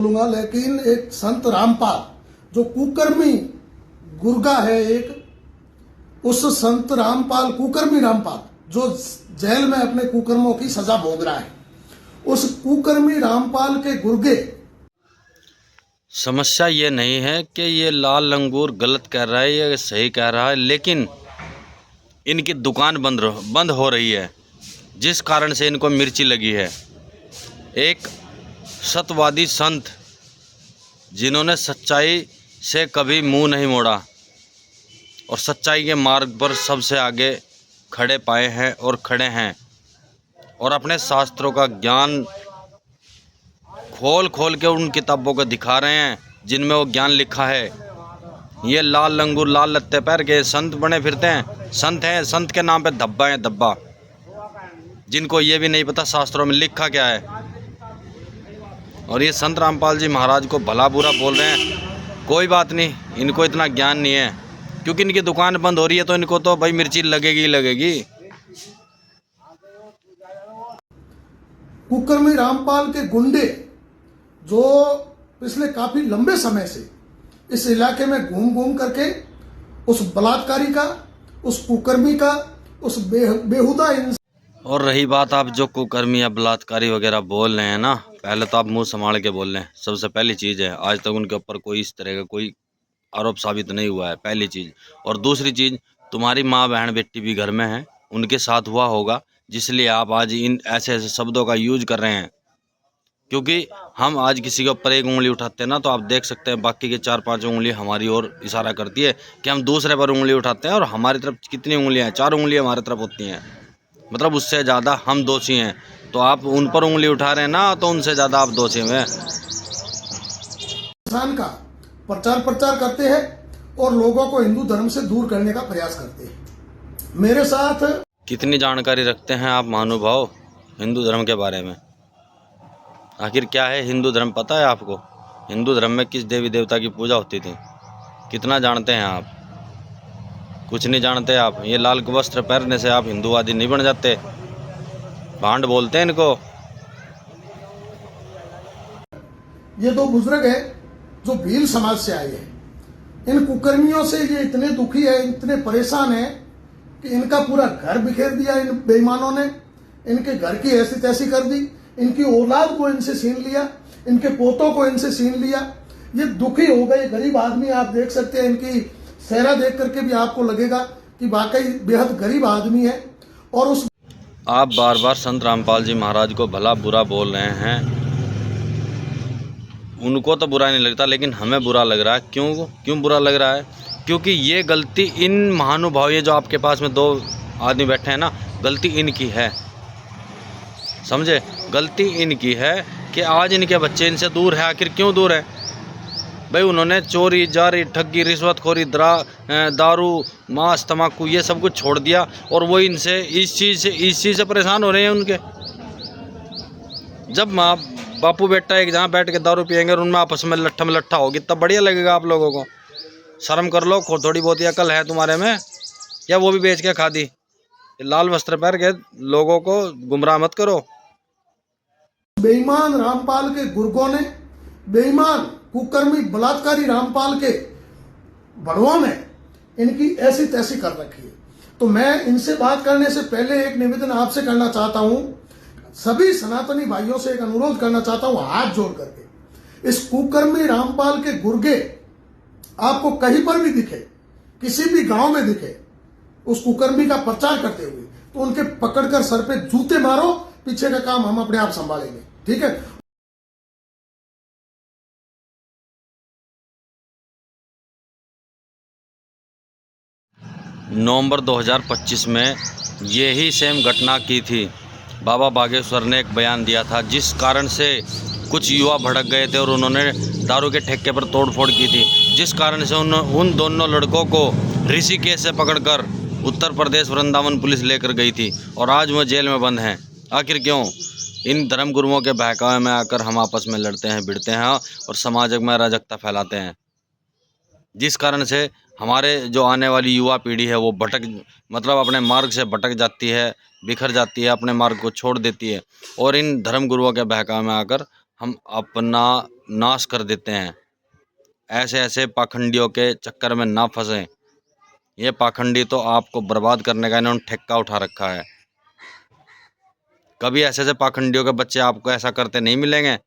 बोलूंगा, लेकिन एक संत रामपाल जो कुकर्मी गुर्गा है, एक उस संत रामपाल, कुकर्मी रामपाल जो जेल में अपने कुकर्मों की सजा भोग रहा है, उस कुकर्मी रामपाल के गुर्गे। समस्या ये नहीं है कि ये लाल लंगूर गलत कह रहा है या सही कह रहा है, लेकिन इनकी दुकान बंद हो रही है, जिस कारण से इनको मिर्ची लगी है। एक सत्यवादी संत जिन्होंने सच्चाई से कभी मुंह नहीं मोड़ा और सच्चाई के मार्ग पर सबसे आगे खड़े पाए हैं और खड़े हैं, और अपने शास्त्रों का ज्ञान खोल खोल के उन किताबों को दिखा रहे हैं जिनमें वो ज्ञान लिखा है। ये लाल लंगूर लाल लत्ते पैर के संत बने फिरते हैं, संत हैं, संत के नाम पे धब्बा है धब्बा, जिनको ये भी नहीं पता शास्त्रों में लिखा क्या है। और ये संत रामपाल जी महाराज को भला बुरा बोल रहे हैं। कोई बात नहीं, इनको इतना ज्ञान नहीं है, क्योंकि इनकी दुकान बंद हो रही है तो इनको तो भाई मिर्ची लगेगी लगेगी। कुकर्मी रामपाल के गुंडे जो पिछले काफी लंबे समय से इस इलाके में घूम घूम करके उस बलात्कारी का, उस कुकर्मी का, उस बेहुदा और रही बात आप जो कुकर्मी या बलात्कारी वगैरह बोल रहे हैं ना, पहले तो आप मुंह संभाल के बोल रहे हैं। सबसे पहली चीज़ है, आज तक उनके ऊपर कोई इस तरह का कोई आरोप साबित नहीं हुआ है, पहली चीज़। और दूसरी चीज़, तुम्हारी माँ बहन बेटी भी घर में है, उनके साथ हुआ होगा, जिसलिए आप आज इन ऐसे ऐसे शब्दों का यूज कर रहे हैं। क्योंकि हम आज किसी के ऊपर एक उंगली उठाते हैं ना, तो आप देख सकते हैं बाकी के 4-5 उंगली हमारी ओर इशारा करती है कि हम दूसरे पर उंगली उठाते हैं, और हमारी तरफ कितनी उंगलियां हैं? 4 उंगलियां हमारी तरफ होती हैं, मतलब उससे ज़्यादा हम दोषी हैं। तो आप उन पर उंगली उठा रहे हैं ना, तो उनसे ज़्यादा आप दोषी हैं। इंसान का प्रचार करते हैं और लोगों को हिंदू धर्म से दूर करने का प्रयास करते हैं। मेरे साथ कितनी जानकारी रखते हैं आप महानुभाव हिंदू धर्म के बारे में? आखिर क्या है हिंदू धर्म, पता है आपको? हिंदू धर्म में किस देवी देवता की पूजा होती थी? कितना जानते हैं आप? कुछ नहीं जानते आप। ये लाल वस्त्र पहनने से आप हिंदूवादी नहीं बन जाते। भांड बोलते हैं इनको। ये 2 बुजुर्ग हैं जो भील समाज से आए हैं। इन कुकर्मियों से ये इतने दुखी है, इतने परेशान है कि इनका पूरा घर बिखेर दिया इन बेईमानों ने। इनके घर की ऐसी तैसी कर दी, इनकी औलाद को इनसे छीन लिया, इनके पोतों को इनसे छीन लिया। ये दुखी हो गए गरीब आदमी। आप देख सकते हैं, इनकी चेहरा देख करके भी आपको लगेगा कि वाकई बेहद गरीब आदमी है। और उस आप बार बार संत रामपाल जी महाराज को भला बुरा बोल रहे हैं। उनको तो बुरा नहीं लगता, लेकिन हमें बुरा लग रहा है। क्यों बुरा लग रहा है? क्योंकि ये गलती इन महानुभाव, ये जो आपके पास में 2 आदमी बैठे हैं ना, गलती इनकी है, समझे? गलती इनकी है कि आज इनके बच्चे इनसे दूर है। आखिर क्यों दूर है भाई? उन्होंने चोरी, जारी, ठगी, रिश्वतखोरी, दारू, मांस, तम्बाकू ये सब कुछ छोड़ दिया, और वो इनसे इस चीज़ से परेशान हो रहे हैं। उनके जब माँ बापू बेटा एक जहाँ बैठ के दारू पियेंगे और उनमें आपस में लट्ठा होगी, तब बढ़िया लगेगा आप लोगों को। शर्म कर लो, थोड़ी बहुत अकल है तुम्हारे में, या वो भी बेच के खा दी? लाल वस्त्र पहन के लोगों को गुमराह मत करो। बेईमान रामपाल के गुर्गों ने, बेईमान कुकर्मी बलात्कारी रामपाल के भड़ुओं ने इनकी ऐसी तैसी कर रखी है। तो मैं इनसे बात करने से पहले एक निवेदन आपसे करना चाहता हूं, सभी सनातनी भाइयों से एक अनुरोध करना चाहता हूं, हाथ जोड़ करके। इस कुकर्मी रामपाल के गुर्गे आपको कहीं पर भी दिखे, किसी भी गांव में दिखे उस कुकर्मी का प्रचार करते हुए, तो उनके पकड़कर सर पे जूते मारो। पीछे का काम हम अपने आप संभालेंगे, ठीक है? नवंबर 2025 में यही सेम घटना की थी। बाबा बागेश्वर ने एक बयान दिया था, जिस कारण से कुछ युवा भड़क गए थे और उन्होंने दारू के ठेके पर तोड़फोड़ की थी, जिस कारण से उन दोनों लड़कों को ऋषिकेश से पकड़कर उत्तर प्रदेश वृंदावन पुलिस लेकर गई थी, और आज वो जेल में बंद हैं। आखिर क्यों? इन धर्म गुरुओं के बहकावे में आकर हम आपस में लड़ते हैं, भिड़ते हैं और समाज में अराजकता फैलाते हैं, जिस कारण से हमारे जो आने वाली युवा पीढ़ी है वो मतलब अपने मार्ग से भटक जाती है, बिखर जाती है, अपने मार्ग को छोड़ देती है, और इन धर्म गुरुओं के बहकावे में आकर हम अपना नाश कर देते हैं। ऐसे ऐसे पाखंडियों के चक्कर में ना फंसें। ये पाखंडी तो आपको बर्बाद करने का इन्होंने ठेका उठा रखा है। कभी ऐसे ऐसे पाखंडियों के बच्चे आपको ऐसा करते नहीं मिलेंगे।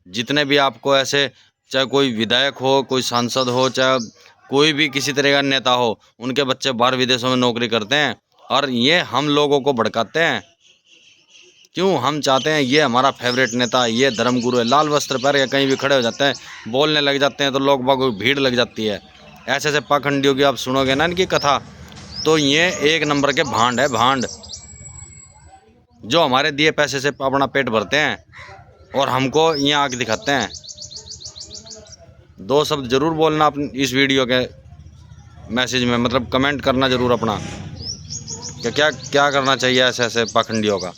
जितने भी आपको ऐसे, चाहे कोई विधायक हो, कोई सांसद हो, चाहे कोई भी किसी तरह का नेता हो, उनके बच्चे बाहर विदेशों में नौकरी करते हैं और ये हम लोगों को भड़काते हैं। क्यों? हम चाहते हैं ये हमारा फेवरेट नेता, ये धर्मगुरु है, लाल वस्त्र पहन के कहीं भी खड़े हो जाते हैं, बोलने लग जाते हैं तो लोग बागों की भीड़ लग जाती है। ऐसे ऐसे पाखंडियों की आप सुनोगे ना इनकी कथा, तो ये एक नंबर के भांड है, भांड, जो हमारे दिए पैसे से अपना पेट भरते हैं और हमको ये आंख दिखाते हैं। दो शब्द जरूर बोलना अपनी इस वीडियो के मैसेज में, मतलब कमेंट करना जरूर अपना कि क्या क्या करना चाहिए ऐसे ऐसे पाखंडियों का।